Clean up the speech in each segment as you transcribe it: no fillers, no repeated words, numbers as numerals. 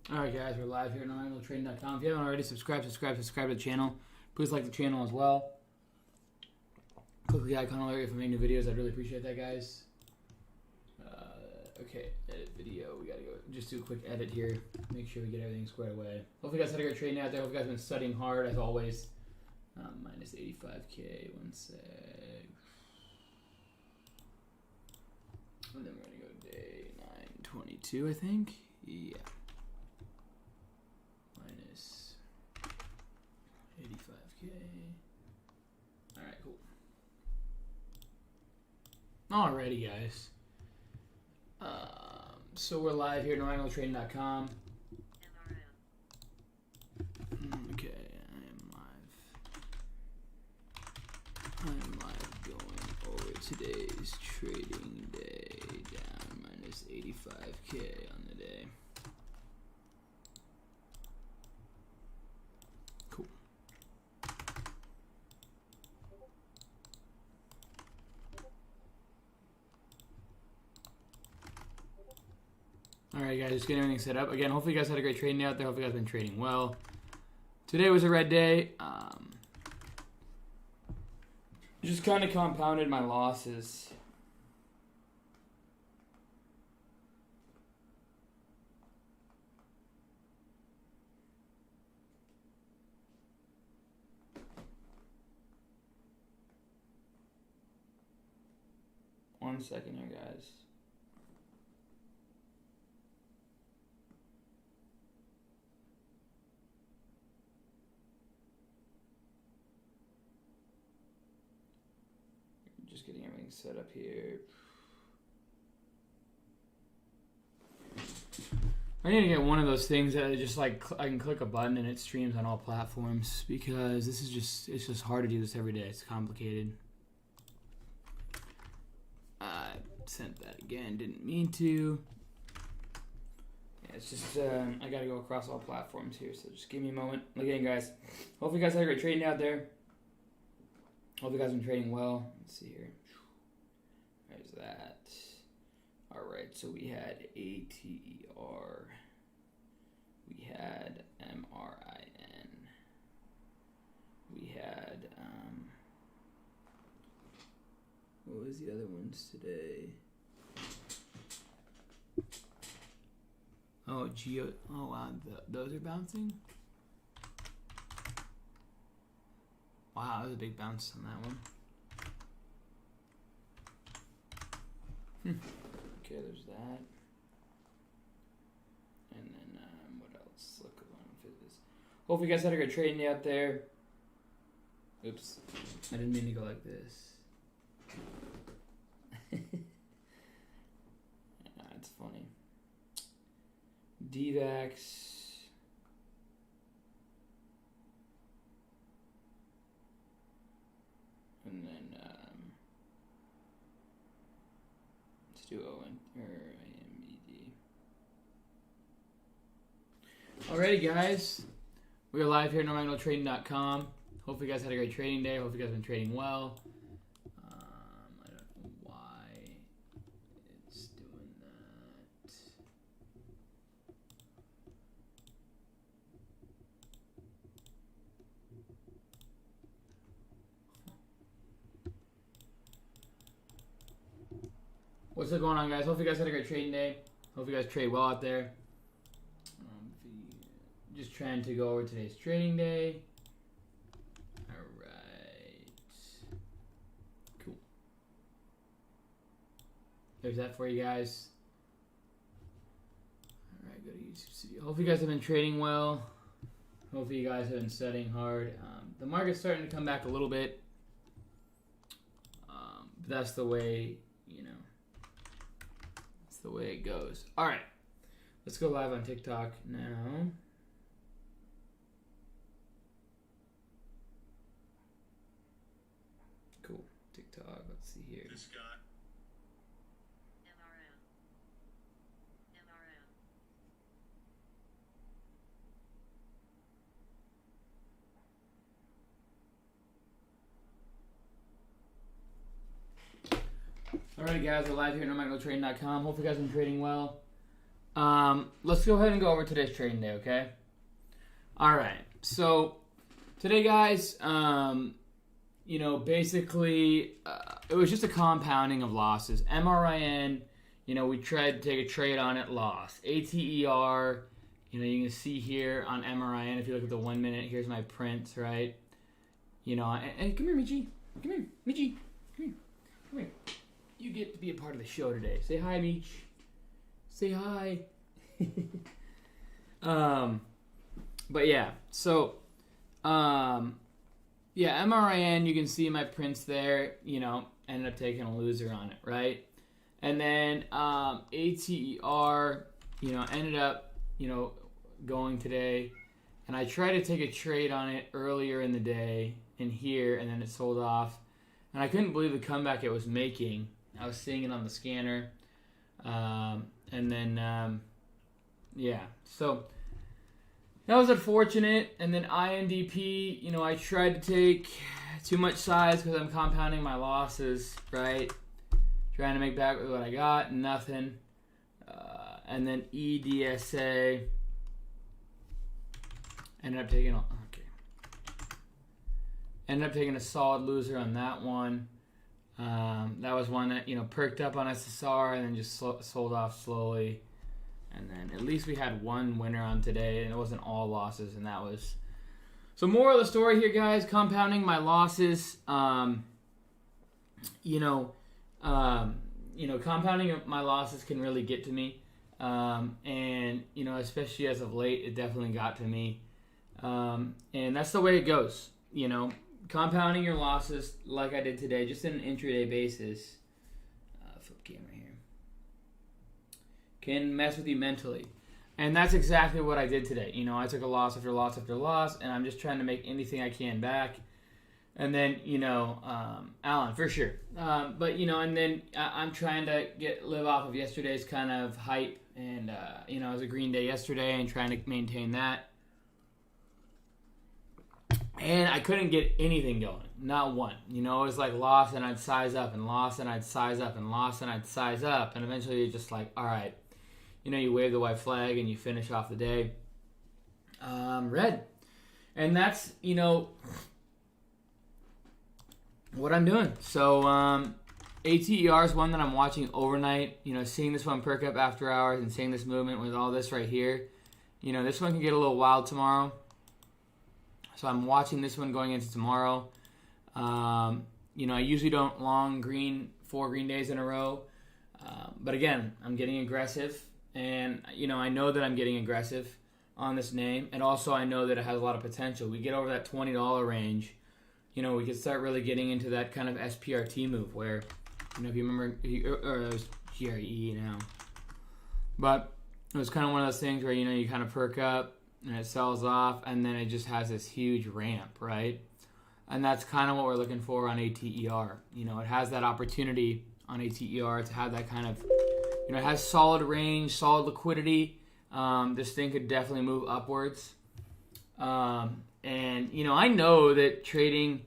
Alright guys, we're live here on NAKD. If you haven't already, subscribe to the channel. Please like the channel as well. Click the icon alert if I make new videos. I'd really appreciate that, guys. Okay, edit video. We gotta go just do a quick edit here. Make sure we get everything squared away. Hopefully you guys had a great trading out there. Hope you guys have been studying hard as always. Minus 85K, one sec. And then we're gonna go day 922, I think. Yeah. Minus 85K. Alright, cool. Alrighty, guys. So we're live here at NAKD.com. Okay, I am live going over today's trading day, down minus 85K on the day. Cool. Alright guys, just getting everything set up. Again, hopefully you guys had a great trading day out there. Hopefully you guys have been trading well. Today was a red day. Just kind of compounded my losses. One second here, guys. Just getting everything set up here. I need to get one of those things that just like I can click a button and it streams on all platforms, because this is just, it's just hard to do this every day. It's complicated. I sent that again, didn't mean to. Yeah, it's just I gotta go across all platforms here, so just give me a moment. Again, guys, hopefully you guys had a great trading out there. Hope you guys have been trading well. Let's see here. There's that. Alright, so we had ATER. We had MRIN. We had, what was the other ones today? Oh, Geo. Oh, wow. Those are bouncing? Wow, that was a big bounce on that one. Okay, there's that. And then, what else? Look on this. Hopefully you guys had a good trading day out there. Oops. I didn't mean to go like this. That's funny. DVAX. And then let's do AMED. Alrighty, guys, we are live here at NAKD.com. Hopefully, you guys had a great trading day. Hopefully, you guys have been trading well. I don't know why it's doing that. What's up going on, guys? Hope you guys had a great trading day. Hope you guys trade well out there. Just trying to go over today's trading day. Alright. Cool. There's that for you guys. Alright, go to YouTube Studio. Hope you guys have been trading well. Hopefully you guys have been studying hard. The market's starting to come back a little bit. But that's the way, you know. The way it goes. All right, let's go live on TikTok now. Cool. TikTok. Let's see here. This guy. Alright guys, we're live here at NAKD.com. Hope you guys have been trading well. let's go ahead and go over today's trading day, okay? All right. So today, guys, basically, it was just a compounding of losses. MRIN, we tried to take a trade on it, lost. ATER, you can see here on MRIN, if you look at the 1 minute, here's my prints, right? And come here, Michi. Come here, Michi. Come here. You get to be a part of the show today. Say hi, Mich. Say hi. But yeah, so, MRIN, you can see my prints there, ended up taking a loser on it, right? And then ATER, ended up, going today. And I tried to take a trade on it earlier in the day in here, and then it sold off. And I couldn't believe the comeback it was making. I was seeing it on the scanner. So that was unfortunate. And then INDP, I tried to take too much size because I'm compounding my losses, right? Trying to make back with what I got, nothing. And then EDSA ended up taking a solid loser on that one. That was one that perked up on SSR and then just sold off slowly. And then at least we had one winner on today, and it wasn't all losses, and that was... So moral of the story here, guys, compounding my losses, compounding my losses can really get to me. And especially as of late, it definitely got to me. And that's the way it goes, compounding your losses like I did today, just on an intraday basis. Flip camera here. Can mess with you mentally. And that's exactly what I did today. I took a loss after loss after loss, and I'm just trying to make anything I can back. And then, Alan, for sure. And then I'm trying to live off of yesterday's kind of hype. And, it was a green day yesterday and trying to maintain that. And I couldn't get anything going. Not one. It was like loss and I'd size up and loss and I'd size up and loss and I'd size up. And eventually you're just like, all right. You wave the white flag and you finish off the day. Red. And that's, what I'm doing. So, ATER is one that I'm watching overnight. Seeing this one perk up after hours and seeing this movement with all this right here. This one can get a little wild tomorrow. So I'm watching this one going into tomorrow. I usually don't long 4 green days in a row. But again, I'm getting aggressive. And, I know that I'm getting aggressive on this name. And also I know that it has a lot of potential. We get over that $20 range. We could start really getting into that kind of SPRT move where, if you remember, or it was GRE now. But it was kind of one of those things where, you kind of perk up and it sells off and then it just has this huge ramp, right? And that's kind of what we're looking for on ATER. It has that opportunity on ATER to have that kind of, it has solid range, solid liquidity. This thing could definitely move upwards. And, I know that trading,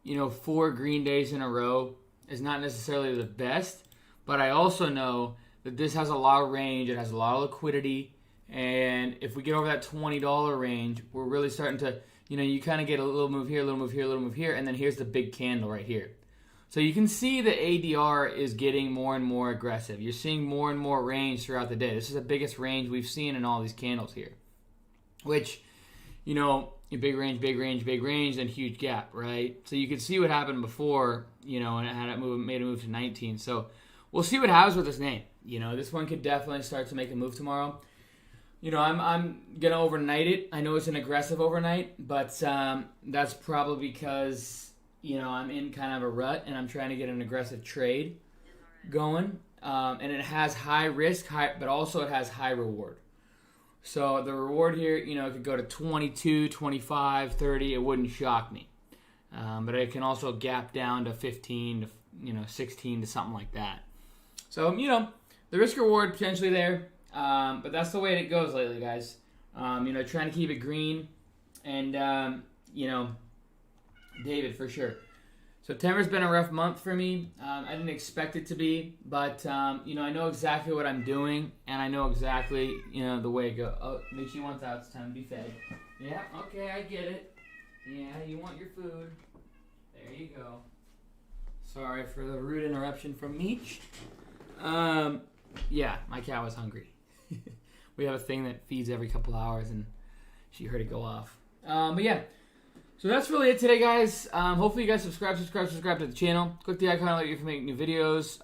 4 green days in a row is not necessarily the best, but I also know that this has a lot of range, it has a lot of liquidity, and if we get over that $20 range, we're really starting to, you kind of get a little move here, a little move here, a little move here, and then here's the big candle right here. So you can see the ADR is getting more and more aggressive. You're seeing more and more range throughout the day. This is the biggest range we've seen in all these candles here, which, big range, big range, big range, then huge gap, right? So you can see what happened before, and it had made a move to 19. So we'll see what happens with this name. This one could definitely start to make a move tomorrow. I'm gonna overnight it. I know it's an aggressive overnight, but that's probably because I'm in kind of a rut and I'm trying to get an aggressive trade going. And it has high risk, but also it has high reward. So the reward here, it could go to 22, 25, 30. It wouldn't shock me. But it can also gap down to 15 to 16 to something like that. So, the risk reward potentially there. But that's the way it goes lately, guys. Trying to keep it green. And, David, for sure. September's been a rough month for me. I didn't expect it to be, but you know, I know exactly what I'm doing, and I know exactly, you know, the way it goes. Oh, Michi wants out. It's time to be fed. Yeah, okay, I get it. Yeah, you want your food. There you go. Sorry for the rude interruption from Meech. Yeah, my cat was hungry. We have a thing that feeds every couple hours, and she heard it go off. But yeah. So that's really it today, guys. Hopefully you guys subscribe to the channel. Click the icon to let you know make new videos.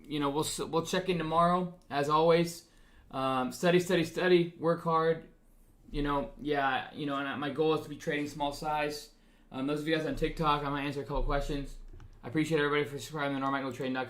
You know, we'll check in tomorrow, as always. Study, work hard. You know, yeah, you know, and my goal is to be trading small size. Those of you guys on TikTok, I might answer a couple questions. I appreciate everybody for subscribing to NorMikeNoTrading.com.